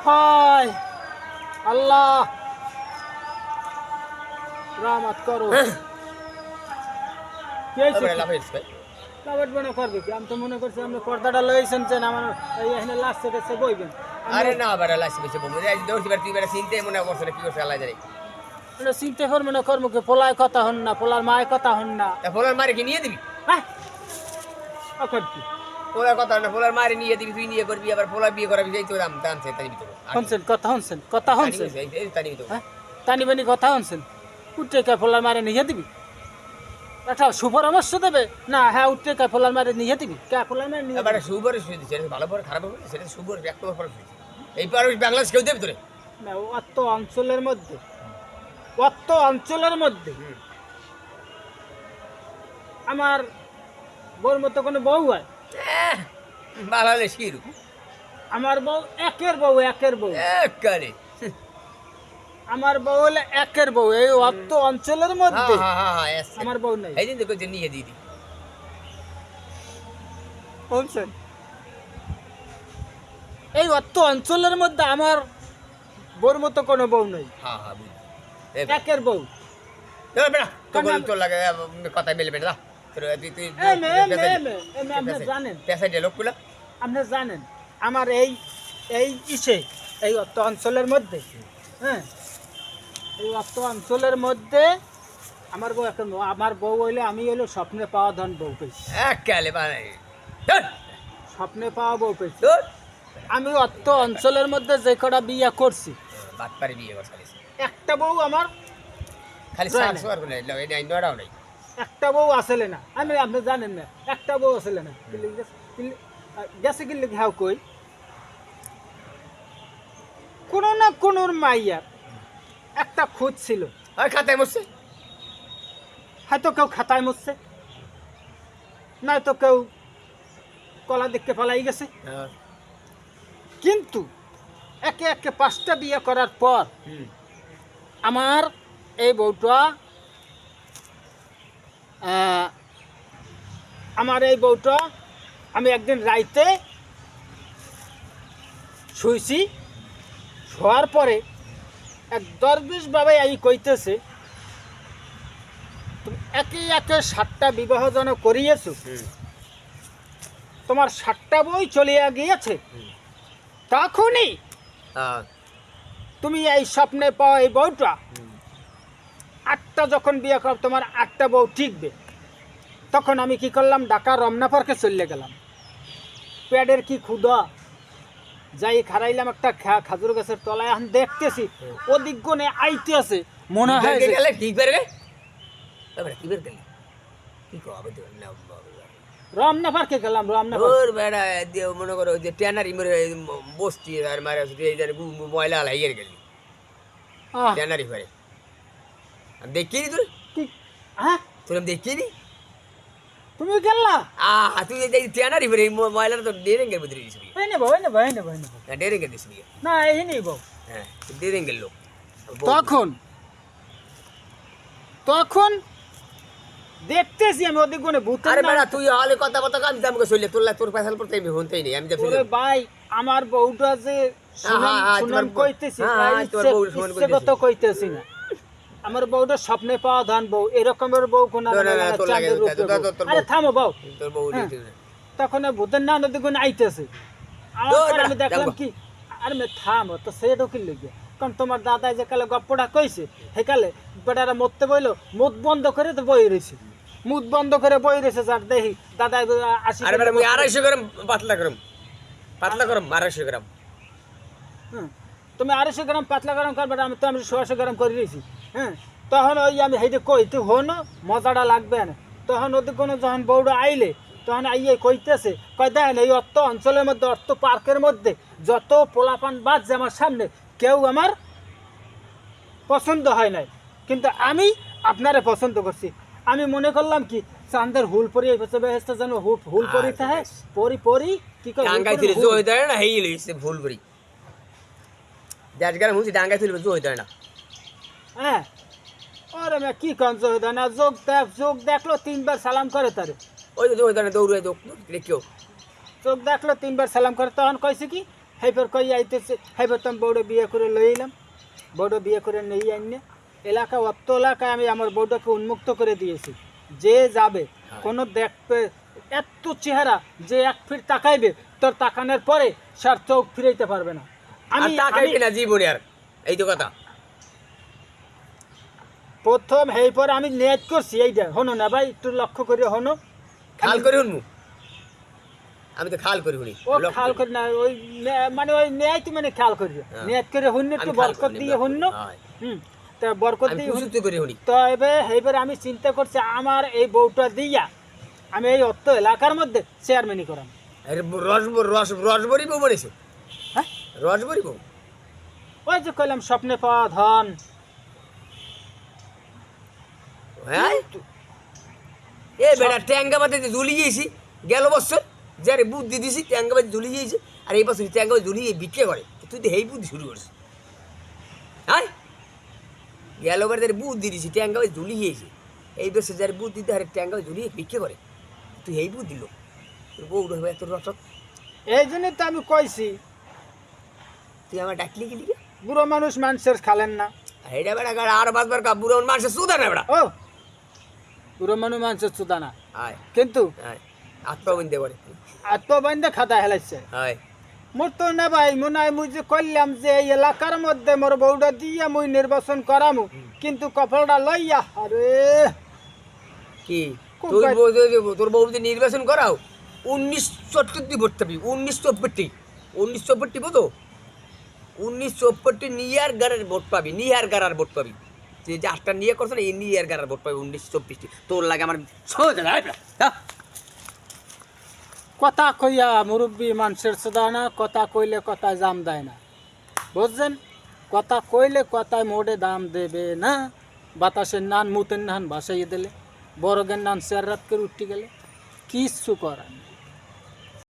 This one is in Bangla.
हाय अल्लाह रहमत करो তারপরে লাফাইছ ভাই কাবাট বনে করবে কি আমি তো মনে করছি আপনি পর্দাটা লইছেন চেন আমার এই এখানে লাস্ট থেকে বইবেন আরে না বারে লাসি বেশি বলবো এই দৌড়তি বার তুই বেরে চিনতে মনে করছ কি করছ আল্লাহ জানে এটা চিন্তা করবো না কর্ম কি পোলায় কথা হন না পোলার মায়ের কথা হন না তা ফলার মারে কি নিয়ে দিবি হ্যাঁ অকট কি ফলার কথা না ফলার মারে নিয়ে দিবি তুই নিয়ে করবি আবার ফলা বিয়ে করাবি এই তো দাম দাম সে তাই ভিতর হনছেন কথা হনছেন এই তাই ভিতর হ্যাঁ টানি বানি কথা হনছেন উঠে কা পোলার মারে নিয়ে দিবি একটা সুপরামর্শ দেবে না হ্যাঁ উঠে কা পোলার মারে নিয়ে দিবি কা পোলার মারে নিয়ে এবারে সুবরে শুয়ে দিছে ভালো পরে খারাপ হবে সেটা সুবর একটা পর শুয়ে এই পার বাংলাদেশ কেউ দেবে তোরে না অত অঞ্চলের মধ্যে আমার বউর মতো কোনো বউ হয় বাংলাদেশ কি রূপ আমার বউ একের বউ একবারে আমার বউ হলে একের বউ এই অত অঞ্চলের মধ্যে আমার বউ নাই এই দিন দেখো যে নিয়ে দিদি বলছেন এই অত অঞ্চলের মধ্যে আমার বউর মতো কোনো বউ নাই হ্যাঁ হ্যাঁ বুঝি একের বউ বেড়া তোর লাগে কথা মিলবে না তোর তুই আপনি জানেন পেশায় যে লোকগুলো আপনি জানেন আমার এই অত অঞ্চলের মধ্যে হ্যাঁ এই অত অঞ্চলের মধ্যে আমার বউ এখন আমার বউ হইলে আমি হইলো স্বপ্নে পাওয়া ধন বউ পেয়েছি এককালে বানাই স্বপ্নে পাওয়া বউ পেয়েছি আমি অত অঞ্চলের মধ্যে যে কটা বিয়ে করছি বাদ পারি বিয়ে করছি একটা বউ আমার খালি সার্চ করব না এই নড়াও নাই একটা বউ আসলে না আপনি জানেন না একটা বউ আসলে না গেছে কি লিখে হাও কই কোনো না কোনোর মাইয়ার একটা খুঁজ ছিল আর খাতায় বসছে হয়তো কেউ খাতায় মরছে নয়তো কেউ কলা দেখতে পালাই গেছে কিন্তু একে একে 5টা বিয়ে করার পর আমার এই বউটা আমি একদিন রাইতে শুইছি শোয়ার পরে এক দরবেশ বাবাই এই কইতেছে তুমি একে একে 7টা বিবাহ যেন করিয়েছো তোমার 7টা বই চলিয়া গিয়েছে তখনই তুমি এই স্বপ্নে পাও এই বউটা 8টা যখন বিয়ে কর তোমার 8টা বউ টিকবে তখন আমি কি করলাম ঢাকা রমনা পার্কে চলে গেলাম পেটের কি ক্ষুধা যাই খারাইলাম একটা খাজুর গাছের তলায় এখন দেখতেছি ওদিক গনে আইতে আছে মনে হয় ঠিক বের গে তবে কি বের গেলি কি কবে তো না রমনা পার্কে গেলাম রমনা ওর বেড়া দেও মনে করো যে ট্যানারি মরে বসতি আর মারে এই যে ময়লা লাইয়ের গেলি ট্যানারি করে আমি দেখিনি তোর কি হ্যাঁ তোর আমি দেখিনি তুমি গেলা তুই এই ট্যানারি করে ময়লাটা তো ডেরেঙ্গের ভিতরে দিছিস এই নেবো না ডেরেঙ্গের দিছিস না এই নেব হ্যাঁ ডেরেঙ্গের লোক তখন দেখতেছি আমি ওদিক কোনে ভূত আরে বেড়া তুই হলে কথা আমি দামকে চললে তোর পয়সা পড়তে আমি হনতেই নেই আমি ওরে ভাই আমার বউটা যে শুনুন কইতেছি ইচ্ছেগত কইতেছি না আমার বউটা স্বপ্নে পাওয়া ধান বউ এরকমের বউ কোন আরে থামো বউ তোর বউ তখন ভূতের না ওদিক কোনে আইতেছে আমি দেখলাম কি আরে মে থামো তো সেটাও কি লেগে কারণ তোমার দাদা যে কালে গপ্পটা কইছে সেকালে বেটারা মরতে বইলো মুখ বন্ধ করে তো বই রয়েছে মুখ বন্ধ করে বই রয়েছে যার দেখি দাদা আসি আরে বেটা 250 গ্রাম পাতলা গ্রাম 250 গ্রাম তুমি 250 গ্রাম পাতলা গ্রাম করবে আমি তো 100 গ্রাম করে দিয়েছি হ্যাঁ তখন ওই আমি হেঁটে কই তুই হনো মজাটা লাগবে না তখন ওদের কোনো যখন বউটা আইলে তখন আইয়ে কইতেছে কয় দেখেন এই অর্থ অঞ্চলের মধ্যে অর্থ পার্কের মধ্যে যত পোলাপান বাজছে আমার সামনে কেউ আমার পছন্দ হয় নাই কিন্তু আমি আপনারে পছন্দ করছি আমি মনে করলাম কি চাঁদের হুল পরি বেহেস্তা যেন হুল পরি থাকে পরি কি করে ডাঙ্গাই ছিল জয় দেয় না হেই লইছে ভুল পরি দেশগার হুঁচি ডাঙ্গাই ছিল জয় দেয় না হ্যাঁ আরে মে কি কোন জয় দেয় না যোগ দেখলো 3বার সালাম করে তারে ওই যে জয় দেয় না দৌড়ে দেখিও চোখ দেখলো 3বার সালাম করে তখন কইছে কি হেফের কই আইতেছে হেফের তো আমি বউটা বিয়ে করে লই এলাম, বউটা বিয়ে করে নেই আইনে এলাকা অত এলাকায় আমি আমার বউটাকে উন্মুক্ত করে দিয়েছি। যে যাবে কোনো দেখবে এত চেহারা যে 1 ফিট তাকাইবে, তোর তাকানোর পরে সার চোখ ফিরাইতে পারবে না। আমি তাকাইবি না জীবনে আর, এই তো কথা। প্রথম হেই পরে আমি নেট করছি এইটা, হনো না ভাই একটু লক্ষ্য করে হনো। খাল করে শুনবো, আমি তো খাল করে শুনি। ও খেয়াল করি না, ওই মানে ওই নেয় তুই মানে খেয়াল করি, নেট করে হন্য একটু বরকত দিয়ে হন্য। তা বরকত দিয়ে করে শুনি। তো এইবার আমি চিন্তা করছি আমার এই বউটা দিয়া আমি এই অত এলাকার মধ্যে চেয়ারম্যানই করাম। রসবরি বউ বলেছে, হ্যাঁ রসবরি বউ। ওই যে কইলাম স্বপ্নে পাওয়া ধন। হ্যাঁ এ বেটা ট্যাঙ্গাবাতে ঝুলি গিয়েছি গেল বছর, যারে বুদ্ধি দিছি ট্যাঙ্গাবাতে ঝুলি গিয়েছে, আর এই বছর ট্যাঙ্গাবাতে ঝুলিয়ে বিক্রি করে। তুই তো এই বুদ্ধি শুরু করছিস। হ্যাঁ গেল বার যারে বুদ্ধি দিছি ট্যাঙ্গাবাতে ঝুলি গিয়েছে, এই বছর যারে বুদ্ধি দিয়ে ট্যাঙ্গাবাতে ঝুলিয়ে বিক্রি করে। তুই এই বুদ্ধি দিল তোর বউ হবে এত রসক। এই জন্যই তো আমি কইছি তুই আমার ডাকলি গেলি বুড়ো মানুষ মানুষের খালেন না। এইটা বেটা আর বাসবার কা বুড়ো মানুষের সুদা না বেটা। ও বুড়ো মানুষ মানুষের চুদা না, আয় কিন্তু আয় আত্মবন্ধে করে আত্মবান্ধে খাতা হেলাইছে। আয় মোর তো না ভাই মনে হয় মুই যে করলাম যে এই এলাকার মধ্যে মোর বউটা দিয়া মুই নির্বাচন করামু, কিন্তু কপালটা লইয়া আরে কি তোর বউ যদি নির্বাচন করাও 1974 ভোট পাবি। 1964 বতো 1964 নিয়ার গাড়ার ভোট পাবি, নিয়ার গাড়ার ভোট পাবি। যে যারটা নিয়ে করছো না এই নিয়ার গাড়ার ভোট পাবি 1924। তোর লাগে আমার কথা কইয়া মুরব্বী মানুষের চুদা না, কথা কইলে কথা জাম দেয় না, বুঝছেন? কথা কইলে কথায় মোড়ে দাম দেবে না। বাতাসের নান মুতের নান ভাসাইয়ে দিলে, বড়গের নান চেয়ার রাত করে উঠতে গেলে কিচ্ছু করার নেই।